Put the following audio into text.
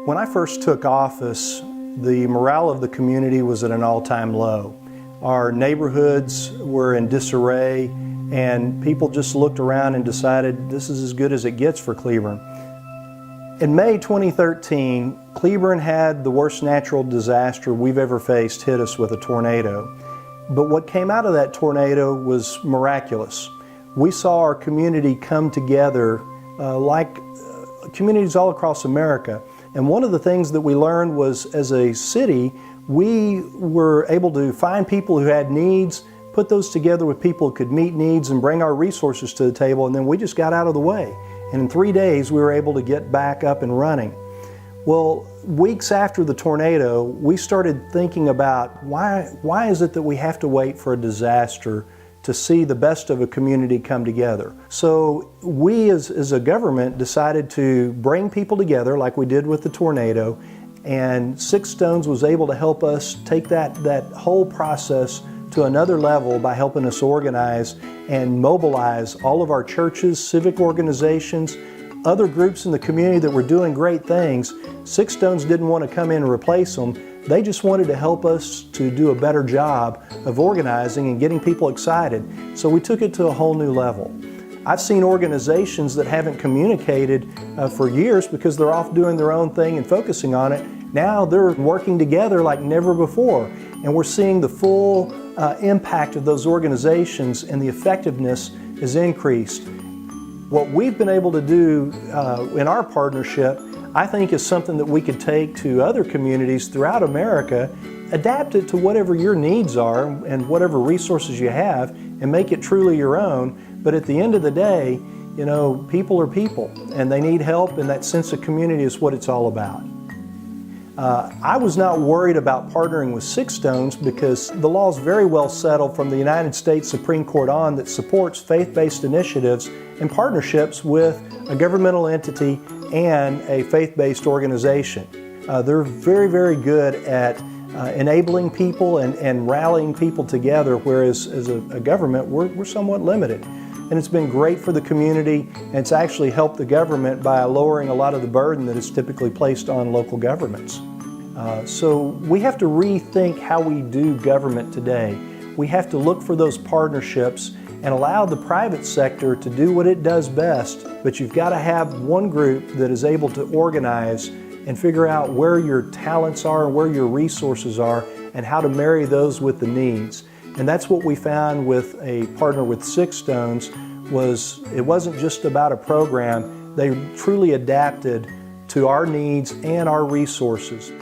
When I first took office, the morale of the community was at an all-time low. Our neighborhoods were in disarray, and people just looked around and decided this is as good as it gets for Cleburne. In May 2013, Cleburne had the worst natural disaster we've ever faced hit us with a tornado. But what came out of that tornado was miraculous. We saw our community come together like communities all across America. And one of the things that we learned was, as a city, we were able to find people who had needs, put those together with people who could meet needs and bring our resources to the table, and then we just got out of the way. And in 3 days, we were able to get back up and running. Well, weeks after the tornado, we started thinking about why is it that we have to wait for a disaster to see the best of a community come together. So we as a government decided to bring people together like we did with the tornado, and Six Stones was able to help us take that whole process to another level by helping us organize and mobilize all of our churches, civic organizations, other groups in the community that were doing great things. Six Stones didn't want to come in and replace them. They just wanted to help us to do a better job of organizing and getting people excited. So we took it to a whole new level. I've seen organizations that haven't communicated for years because they're off doing their own thing and focusing on it. Now they're working together like never before. And we're seeing the full impact of those organizations, and the effectiveness is increased. What we've been able to do in our partnership, I think, is something that we could take to other communities throughout America, adapt it to whatever your needs are and whatever resources you have, and make it truly your own. But at the end of the day, you know, people are people, and they need help, and that sense of community is what it's all about. I was not worried about partnering with Six Stones because the law is very well settled from the United States Supreme Court on that supports faith-based initiatives and partnerships with a governmental entity and a faith-based organization. They're very, very good at enabling people and rallying people together, whereas as a government, we're somewhat limited. And it's been great for the community, and it's actually helped the government by lowering a lot of the burden that is typically placed on local governments. So we have to rethink how we do government today. We have to look for those partnerships and allow the private sector to do what it does best, but you've got to have one group that is able to organize and figure out where your talents are and where your resources are and how to marry those with the needs. And that's what we found with a partner with Six Stones. It wasn't just about a program. They truly adapted to our needs and our resources.